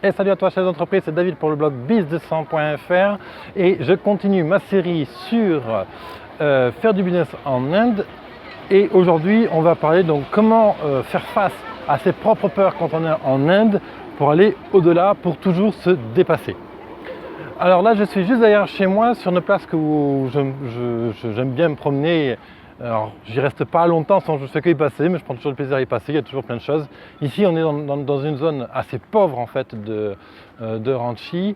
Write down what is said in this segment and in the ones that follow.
Et salut à toi chef d'entreprise, c'est David pour le blog biz200.fr et je continue ma série sur faire du business en Inde. Et aujourd'hui on va parler donc comment faire face à ses propres peurs quand on est en Inde pour aller au-delà, pour toujours se dépasser. Alors là je suis juste derrière chez moi sur une place où j'aime bien me promener. Alors j'y reste pas longtemps, je fais que y passer, mais je prends toujours le plaisir à y passer, il y a toujours plein de choses. Ici on est dans une zone assez pauvre en fait de Ranchi,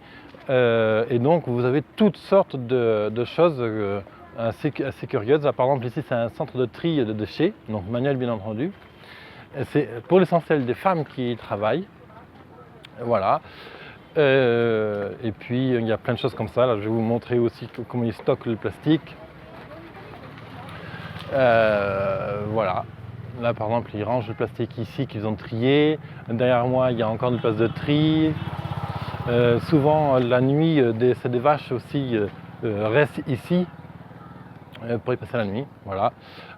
et donc vous avez toutes sortes de choses assez curieuses. Là, par exemple ici c'est un centre de tri de déchets, donc manuel bien entendu. C'est pour l'essentiel des femmes qui y travaillent, voilà. Et puis il y a plein de choses comme ça. Là je vais vous montrer aussi comment ils stockent le plastique. Voilà, là par exemple ils rangent le plastique ici qu'ils ont trié. Derrière moi il y a encore une place de tri. Souvent la nuit c'est des vaches aussi restent ici pour y passer la nuit. Voilà,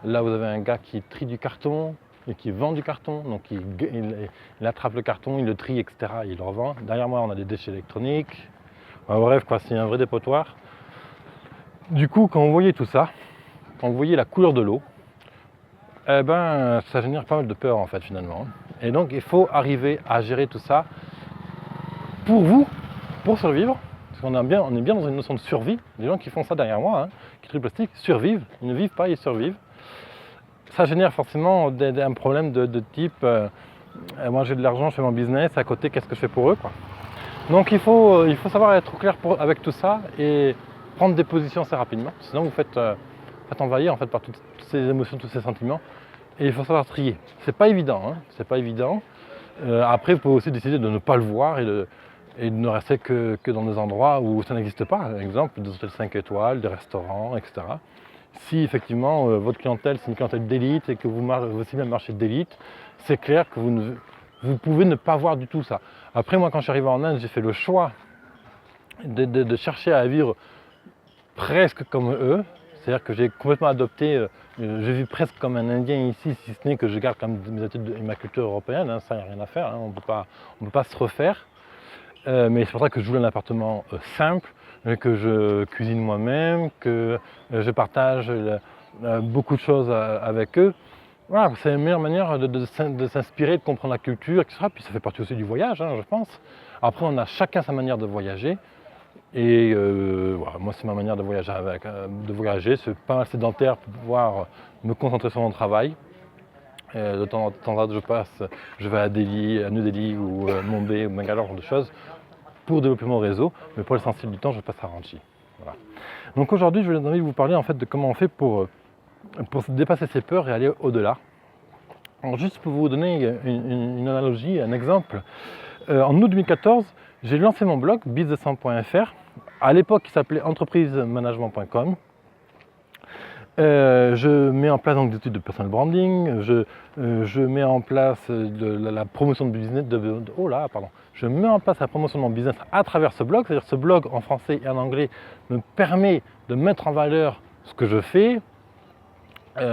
là vous avez un gars qui trie du carton et qui vend du carton, donc il attrape le carton, il le trie, etc. Il le revend. Derrière moi on a des déchets électroniques. Enfin, bref quoi, c'est un vrai dépotoir. Du coup quand vous voyez tout ça, quand vous voyez la couleur de l'eau, eh ben, ça génère pas mal de peur en fait finalement. Et donc il faut arriver à gérer tout ça pour vous, pour survivre. Parce qu'on est bien dans une notion de survie. Les gens qui font ça derrière moi, hein, qui trient le plastique, survivent. Ils ne vivent pas, ils survivent. Ça génère forcément un problème de type moi j'ai de l'argent, je fais mon business, à côté qu'est-ce que je fais pour eux quoi. Donc il faut savoir être au clair avec tout ça et prendre des positions assez rapidement. Sinon vous faites envahir en fait par toutes ces émotions, tous ces sentiments, et il faut savoir trier. C'est pas évident, hein, c'est pas évident. Après, vous pouvez aussi décider de ne pas le voir et de ne rester que dans des endroits où ça n'existe pas, par exemple des hôtels 5 étoiles, des restaurants, etc. Si effectivement votre clientèle c'est une clientèle d'élite et que vous ciblez un marché d'élite, c'est clair que vous pouvez ne pas voir du tout ça. Après, moi quand je suis arrivé en Inde, j'ai fait le choix de chercher à vivre presque comme eux. C'est-à-dire que j'ai complètement adopté, je vis presque comme un Indien ici, si ce n'est que je garde quand même mes études et ma culture européenne, hein, ça il n'y a rien à faire, hein, on ne peut pas se refaire. Mais c'est pour ça que je voulais un appartement simple, que je cuisine moi-même, que je partage beaucoup de choses avec eux. Voilà, c'est la meilleure manière de s'inspirer, de comprendre la culture, etc. Puis ça fait partie aussi du voyage, hein, je pense. Après, on a chacun sa manière de voyager. Et voilà, moi c'est ma manière de voyager, c'est pas mal sédentaire pour pouvoir me concentrer sur mon travail. De temps en temps je vais à Delhi, à New Delhi ou Mumbai ou Bangalore, de choses, pour développer mon réseau, mais pour l'essentiel du temps je passe à Ranchi. Voilà. Donc aujourd'hui je vais envie de vous parler en fait de comment on fait pour dépasser ses peurs et aller au-delà. Alors juste pour vous donner une analogie, un exemple, en août 2014, j'ai lancé mon blog biz200.fr, à l'époque il s'appelait entreprisemanagement.com. Je mets en place donc des études de personal branding, je mets en place la promotion de business, je mets en place la promotion de mon business à travers ce blog, c'est-à-dire ce blog en français et en anglais me permet de mettre en valeur ce que je fais,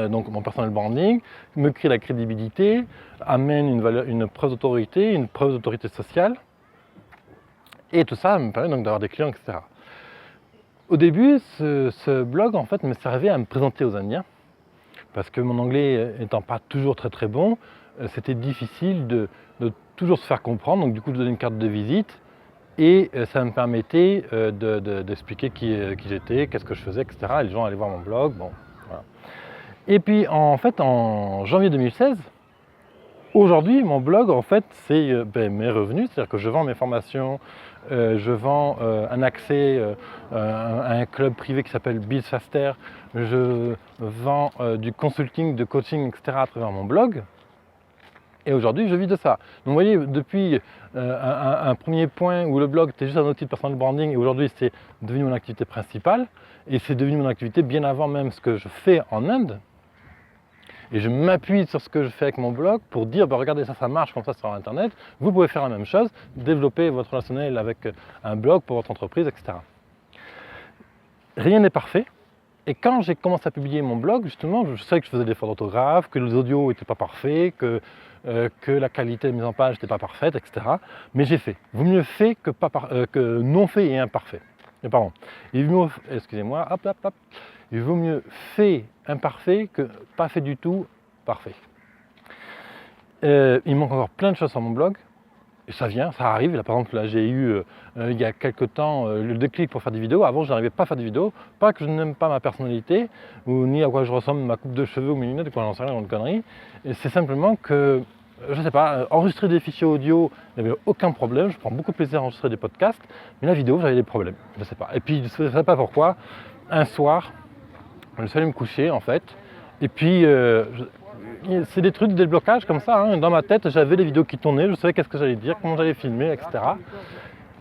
donc mon personal branding, me crée la crédibilité, amène une preuve d'autorité sociale. Et tout ça me permet donc d'avoir des clients, etc. Au début, ce blog en fait me servait à me présenter aux Indiens, parce que mon anglais étant pas toujours très très bon, c'était difficile de toujours se faire comprendre. Donc du coup, je donnais une carte de visite et ça me permettait d'expliquer qui j'étais, qu'est-ce que je faisais, etc. Et les gens allaient voir mon blog. Bon, voilà. Et puis en fait, en janvier 2016. Aujourd'hui, mon blog, en fait, c'est mes revenus, c'est-à-dire que je vends mes formations, je vends un accès à un club privé qui s'appelle BizFaster, je vends du consulting, de coaching, etc. à travers mon blog. Et aujourd'hui, je vis de ça. Donc vous voyez, depuis un premier point où le blog était juste un outil de personal branding, et aujourd'hui c'est devenu mon activité principale, et c'est devenu mon activité bien avant même ce que je fais en Inde. Et je m'appuie sur ce que je fais avec mon blog pour dire regardez, ça marche comme ça sur internet, vous pouvez faire la même chose, développer votre relationnel avec un blog pour votre entreprise, etc. Rien n'est parfait, Et quand j'ai commencé à publier mon blog, justement, je savais que je faisais des fautes d'orthographe, que les audios n'étaient pas parfaits, que la qualité de mise en page n'était pas parfaite, etc. Mais j'ai fait. Vaut mieux fait que non fait et imparfait. Pardon. Excusez-moi, hop, hop, hop. Il vaut mieux fait imparfait que pas fait du tout parfait. Il manque encore plein de choses sur mon blog. Et ça vient, ça arrive. Là, par exemple, là, j'ai eu il y a quelques temps le déclic pour faire des vidéos. Avant, je n'arrivais pas à faire des vidéos. Pas que je n'aime pas ma personnalité, ou ni à quoi je ressemble, ma coupe de cheveux ou mes lunettes, quoi, j'en sais rien, une connerie. C'est simplement que, je ne sais pas, enregistrer des fichiers audio, il n'y avait aucun problème. Je prends beaucoup de plaisir à enregistrer des podcasts. Mais la vidéo, j'avais des problèmes. Je ne sais pas. Et puis, je ne sais pas pourquoi. Un soir, je suis allé me coucher, en fait. Et puis, c'est des trucs de déblocage comme ça, hein. Dans ma tête, j'avais les vidéos qui tournaient, je savais qu'est-ce que j'allais dire, comment j'allais filmer, etc.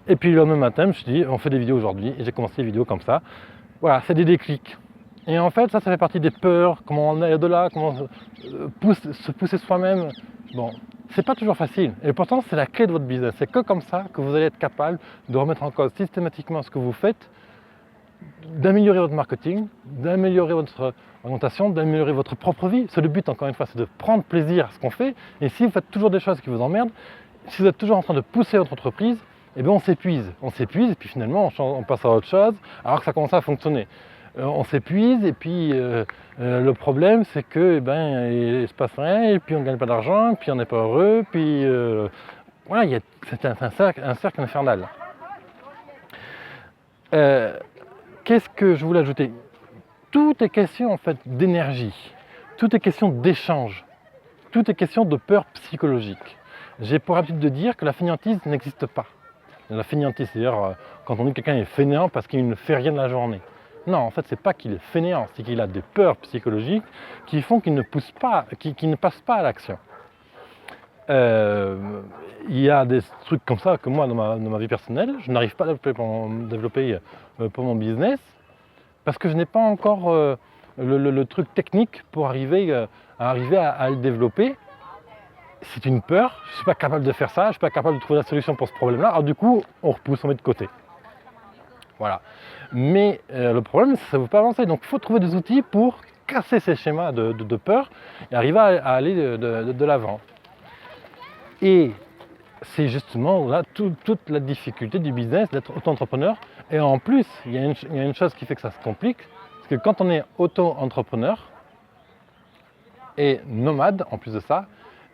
Et puis le lendemain matin, je me suis dit, on fait des vidéos aujourd'hui, et j'ai commencé les vidéos comme ça. Voilà, c'est des déclics. Et en fait, ça fait partie des peurs, comment on est de là, comment se pousser soi-même. Bon, c'est pas toujours facile. Et pourtant, c'est la clé de votre business. C'est que comme ça que vous allez être capable de remettre en cause systématiquement ce que vous faites, d'améliorer votre marketing, d'améliorer votre orientation, d'améliorer votre propre vie. C'est le but, encore une fois, c'est de prendre plaisir à ce qu'on fait. Et si vous faites toujours des choses qui vous emmerdent, si vous êtes toujours en train de pousser votre entreprise, eh bien on s'épuise. On s'épuise et puis finalement on passe à autre chose alors que ça commence à fonctionner. On s'épuise et puis le problème c'est que il ne se passe rien et puis on ne gagne pas d'argent, et puis on n'est pas heureux, puis voilà, c'est un cercle infernal. Qu'est-ce que je voulais ajouter? Tout est question en fait d'énergie, tout est question d'échange, tout est question de peur psychologique. J'ai pour habitude de dire que la fainéantise n'existe pas. La fainéantise, c'est-à-dire quand on dit que quelqu'un est fainéant parce qu'il ne fait rien de la journée. Non, en fait, c'est pas qu'il est fainéant, c'est qu'il a des peurs psychologiques qui font qu'il ne pousse pas, qu'il ne passe pas à l'action. Il y a des trucs comme ça que moi, dans ma vie personnelle, je n'arrive pas à développer pour mon business parce que je n'ai pas encore le truc technique pour arriver à le développer. C'est une peur, je ne suis pas capable de faire ça, je ne suis pas capable de trouver la solution pour ce problème-là, alors du coup, on repousse, on met de côté. Voilà. Mais le problème, c'est que ça ne veut pas avancer. Donc il faut trouver des outils pour casser ces schémas de peur et arriver à aller de l'avant. Et c'est justement là toute la difficulté du business d'être auto-entrepreneur. Et en plus, il y a une chose qui fait que ça se complique, c'est que quand on est auto-entrepreneur et nomade, en plus de ça,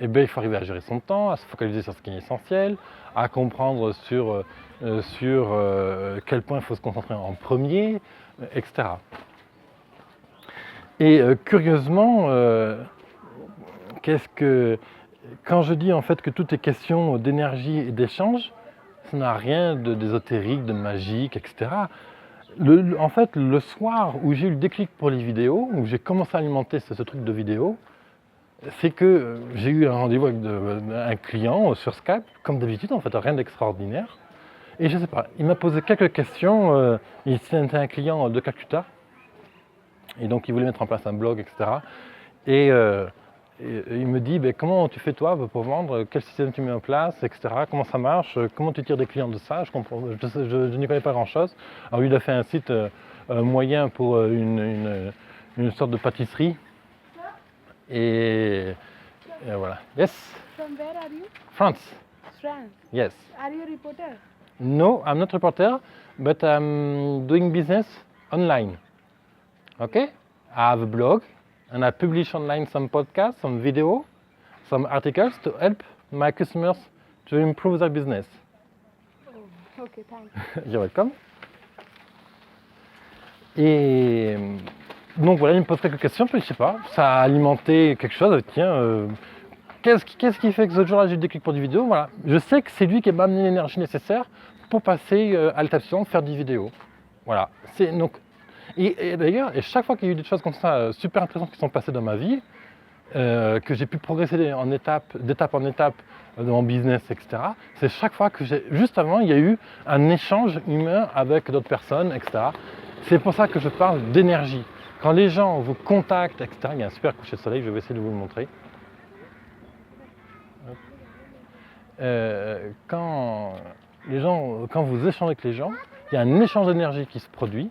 eh bien, il faut arriver à gérer son temps, à se focaliser sur ce qui est essentiel, à comprendre sur quel point il faut se concentrer en premier, etc. Et curieusement, quand je dis en fait que tout est question d'énergie et d'échange, ça n'a rien d'ésotérique, de magique, etc. En fait, le soir où j'ai eu le déclic pour les vidéos, où j'ai commencé à alimenter ce truc de vidéo, c'est que j'ai eu un rendez-vous avec un client sur Skype, comme d'habitude, en fait, rien d'extraordinaire. Et je ne sais pas, il m'a posé quelques questions. C'était un client de Calcutta, et donc il voulait mettre en place un blog, etc. Et il me dit, comment tu fais toi pour vendre, quel système tu mets en place, etc. Comment ça marche, comment tu tires des clients de ça, je n'y connais pas grand-chose. Alors lui, il a fait un site moyen pour une sorte de pâtisserie. Et voilà. Yes? From where are you? France. France. Yes. Are you a reporter? No, I'm not a reporter, but I'm doing business online. Okay? I have a blog and I publish online some podcasts, some video, some articles to help my customers to improve their business. Oh, okay, thanks. You're welcome. Et donc voilà, il me pose quelques questions, puis je sais pas, ça a alimenté quelque chose, tiens, qu'est-ce qui fait que ce jour-là j'ai eu le déclic pour des vidéos, voilà. Je sais que c'est lui qui m'a amené l'énergie nécessaire pour passer à l'étape suivante, faire des vidéos. Voilà. Et d'ailleurs, chaque fois qu'il y a eu des choses comme ça, super intéressantes qui sont passées dans ma vie, que j'ai pu progresser d'étape en étape dans mon business, etc. C'est chaque fois que juste avant, il y a eu un échange humain avec d'autres personnes, etc. C'est pour ça que je parle d'énergie. Quand les gens vous contactent, etc., il y a un super coucher de soleil, je vais essayer de vous le montrer. Quand vous échangez avec les gens, il y a un échange d'énergie qui se produit.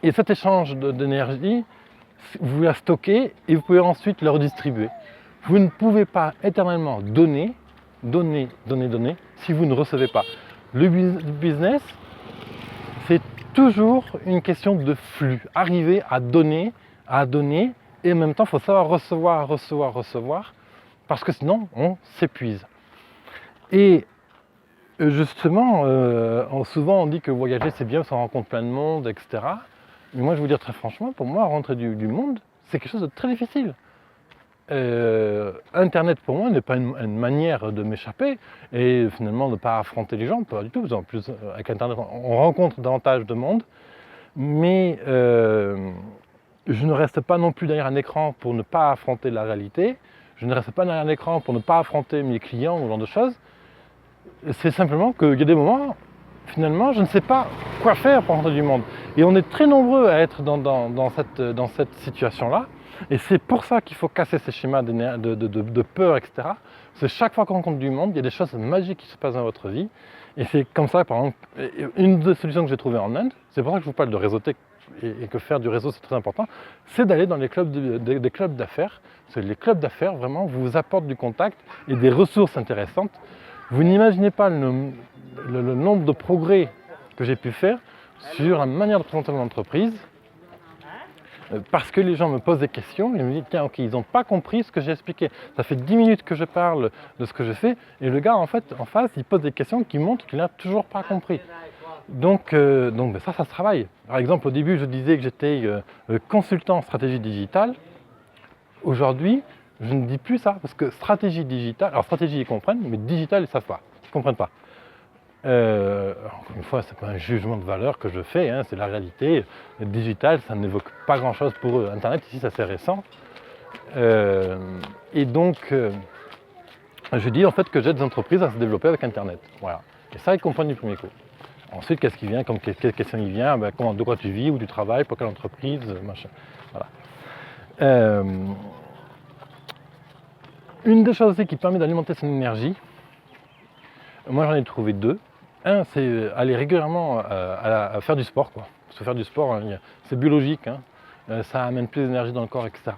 Et cet échange d'énergie, vous la stockez et vous pouvez ensuite le redistribuer. Vous ne pouvez pas éternellement donner si vous ne recevez pas. Le business, c'est toujours une question de flux. Arriver à donner, et en même temps, il faut savoir recevoir, parce que sinon, on s'épuise. Et justement, souvent on dit que voyager c'est bien, ça rencontre plein de monde, etc. Mais moi je vais vous dire très franchement, pour moi, rentrer du monde, c'est quelque chose de très difficile. Internet pour moi n'est pas une manière de m'échapper et finalement de ne pas affronter les gens, pas du tout. En plus, avec Internet, on rencontre davantage de monde, mais je ne reste pas non plus derrière un écran pour ne pas affronter la réalité. Je ne reste pas derrière un écran pour ne pas affronter mes clients ou ce genre de choses. C'est simplement qu'il y a des moments, finalement, je ne sais pas quoi faire pour rentrer du monde. Et on est très nombreux à être dans cette situation-là. Et c'est pour ça qu'il faut casser ces schémas de peur, etc. Parce que chaque fois qu'on rencontre du monde, il y a des choses magiques qui se passent dans votre vie. Et c'est comme ça, par exemple, une des solutions que j'ai trouvées en Inde, c'est pour ça que je vous parle de réseauter et que faire du réseau c'est très important, c'est d'aller dans les clubs des clubs d'affaires. Parce que les clubs d'affaires, vraiment, vous apportent du contact et des ressources intéressantes. Vous n'imaginez pas le nombre de progrès que j'ai pu faire sur la manière de présenter mon entreprise. Parce que les gens me posent des questions, ils me disent tiens ok, ils n'ont pas compris ce que j'ai expliqué. Ça fait 10 minutes que je parle de ce que je fais et le gars en fait en face il pose des questions qui montrent qu'il n'a toujours pas compris. Donc ça se travaille. Par exemple au début je disais que j'étais consultant en stratégie digitale. Aujourd'hui je ne dis plus ça parce que stratégie digitale, alors stratégie ils comprennent mais digital ils ne savent pas, ils ne comprennent pas. Encore une fois, ce n'est pas un jugement de valeur que je fais, hein, c'est la réalité. Le digital, ça n'évoque pas grand-chose pour eux. Internet, ici, c'est assez récent. Et donc, je dis en fait que j'aide des entreprises à se développer avec Internet. Voilà. Et ça, ils comprennent du premier coup. Ensuite, qu'est-ce qui vient, quelle question il vient, de quoi tu vis, où tu travailles, pour quelle entreprise, machin. Voilà. Une des choses aussi qui permet d'alimenter son énergie, moi j'en ai trouvé deux. Un, c'est aller régulièrement à faire du sport, quoi. Parce que faire du sport, hein, c'est biologique, hein. Ça amène plus d'énergie dans le corps, etc.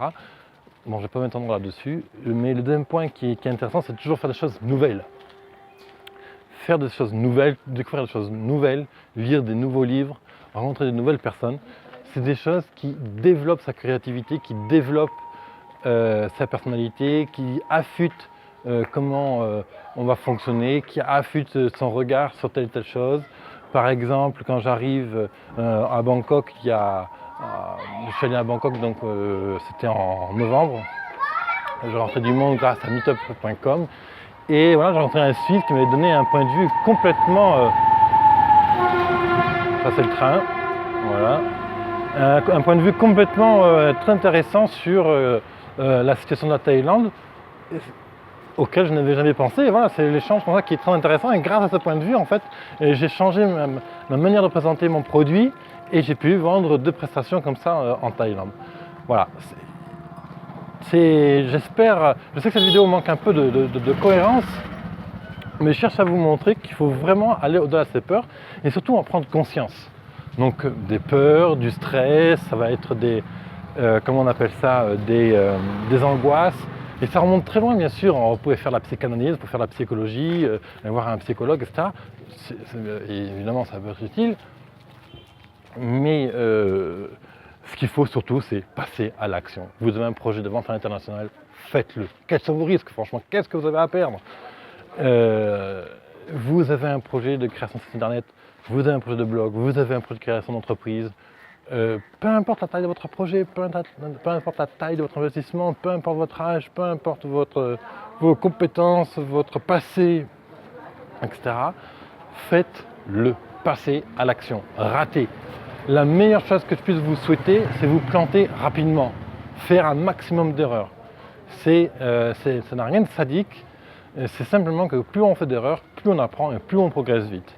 Bon, je ne vais pas m'étendre là-dessus, mais le deuxième point qui est intéressant, c'est toujours faire des choses nouvelles. Faire des choses nouvelles, découvrir des choses nouvelles, lire des nouveaux livres, rencontrer de nouvelles personnes. C'est des choses qui développent sa créativité, qui développent sa personnalité, qui affûtent comment on va fonctionner, qui affûte son regard sur telle ou telle chose. Par exemple, quand j'arrive à Bangkok, je suis allé à Bangkok, donc c'était en novembre. J'ai rentré du monde grâce à meetup.com. Et voilà, j'ai rencontré un Suisse qui m'avait donné un point de vue complètement... ça c'est le train, voilà. Un point de vue complètement très intéressant sur la situation de la Thaïlande, auquel je n'avais jamais pensé. Et voilà, c'est l'échange pour ça qui est très intéressant. Et grâce à ce point de vue, en fait, j'ai changé ma manière de présenter mon produit et j'ai pu vendre 2 prestations comme ça en Thaïlande. Voilà. J'espère, je sais que cette vidéo manque un peu de cohérence, mais je cherche à vous montrer qu'il faut vraiment aller au-delà de ces peurs et surtout en prendre conscience. Donc des peurs, du stress, ça va être des, comment on appelle ça, des angoisses. Et ça remonte très loin, bien sûr. On pouvait faire la psychanalyse, on peut faire la psychologie, voir un psychologue, etc. Et évidemment, ça peut être utile. Mais ce qu'il faut surtout, c'est passer à l'action. Vous avez un projet de vente à l'international, faites-le. Quels sont vos risques, franchement? Qu'est-ce que vous avez à perdre? Vous avez un projet de création de site internet, vous avez un projet de blog, vous avez un projet de création d'entreprise. Peu importe la taille de votre projet, peu importe la taille de votre investissement, peu importe votre âge, peu importe vos compétences, votre passé, etc. Faites-le, passez à l'action, ratez. La meilleure chose que je puisse vous souhaiter, c'est vous planter rapidement, faire un maximum d'erreurs. Ça n'a rien de sadique, c'est simplement que plus on fait d'erreurs, plus on apprend et plus on progresse vite.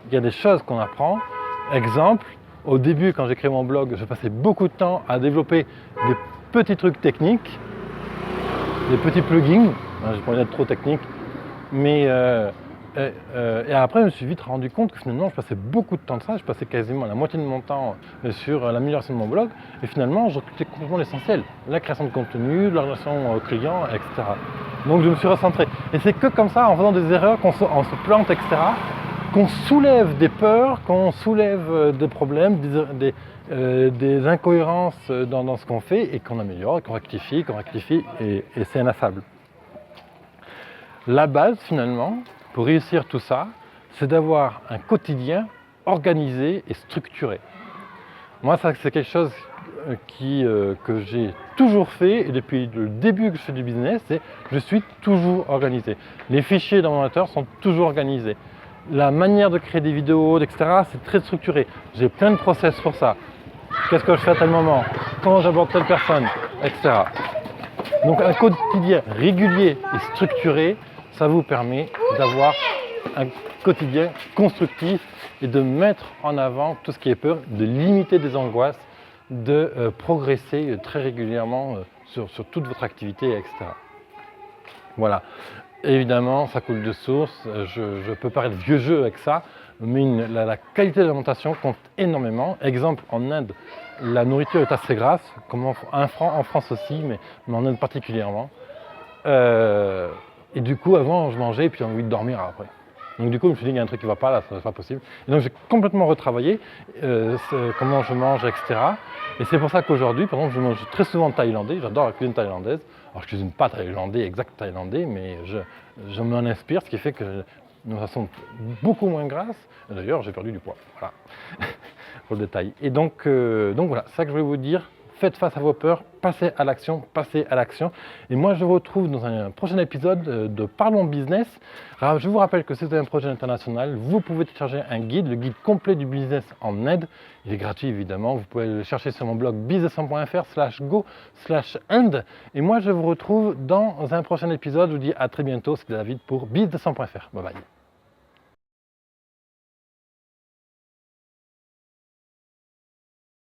Il y a des choses qu'on apprend, exemple, au début, quand j'ai créé mon blog, je passais beaucoup de temps à développer des petits trucs techniques, des petits plugins, je ne vais pas être trop technique, mais Et après, je me suis vite rendu compte que finalement, je passais beaucoup de temps de ça. Je passais quasiment la moitié de mon temps sur l'amélioration de mon blog. Et finalement, je recrutais complètement l'essentiel. La création de contenu, la relation client, etc. Donc, je me suis recentré. Et c'est que comme ça, en faisant des erreurs, on se plante, etc., qu'on soulève des peurs, qu'on soulève des problèmes, des incohérences dans ce qu'on fait et qu'on améliore, qu'on rectifie, et c'est inlassable. La base, finalement, pour réussir tout ça, c'est d'avoir un quotidien organisé et structuré. Moi, ça, c'est quelque chose que j'ai toujours fait et depuis le début que je fais du business, je suis toujours organisé. Les fichiers dans mon ordinateur sont toujours organisés. La manière de créer des vidéos, etc., c'est très structuré. J'ai plein de process pour ça. Qu'est-ce que je fais à tel moment? Comment j'aborde telle personne? Etc. Donc un quotidien régulier et structuré, ça vous permet d'avoir un quotidien constructif et de mettre en avant tout ce qui est peur, de limiter des angoisses, de progresser très régulièrement sur toute votre activité, etc. Voilà. Évidemment, ça coule de source, je peux paraître vieux jeu avec ça, mais la qualité de l'alimentation compte énormément. Exemple, en Inde, la nourriture est assez grasse, comme en France aussi, mais en Inde particulièrement. Et du coup, avant, je mangeais et puis j'ai envie de dormir après. Donc du coup, je me suis dit, il y a un truc qui ne va pas là, ça n'est pas possible. Et donc j'ai complètement retravaillé comment je mange, etc. Et c'est pour ça qu'aujourd'hui, par exemple, je mange très souvent thaïlandais, j'adore la cuisine thaïlandaise. Alors je cuisine pas exact thaïlandais, mais je m'en inspire, ce qui fait que de façon beaucoup moins grasse. D'ailleurs, j'ai perdu du poids, voilà, pour le détail. Et donc voilà, c'est ça que je voulais vous dire. Faites face à vos peurs, passez à l'action. Et moi, je vous retrouve dans un prochain épisode de Parlons Business. Alors, je vous rappelle que c'est un projet international. Vous pouvez télécharger un guide, le guide complet du business en Inde. Il est gratuit, évidemment. Vous pouvez le chercher sur mon blog business100.fr/go/Inde. Et moi, je vous retrouve dans un prochain épisode. Je vous dis à très bientôt. C'était David pour business100.fr. Bye bye.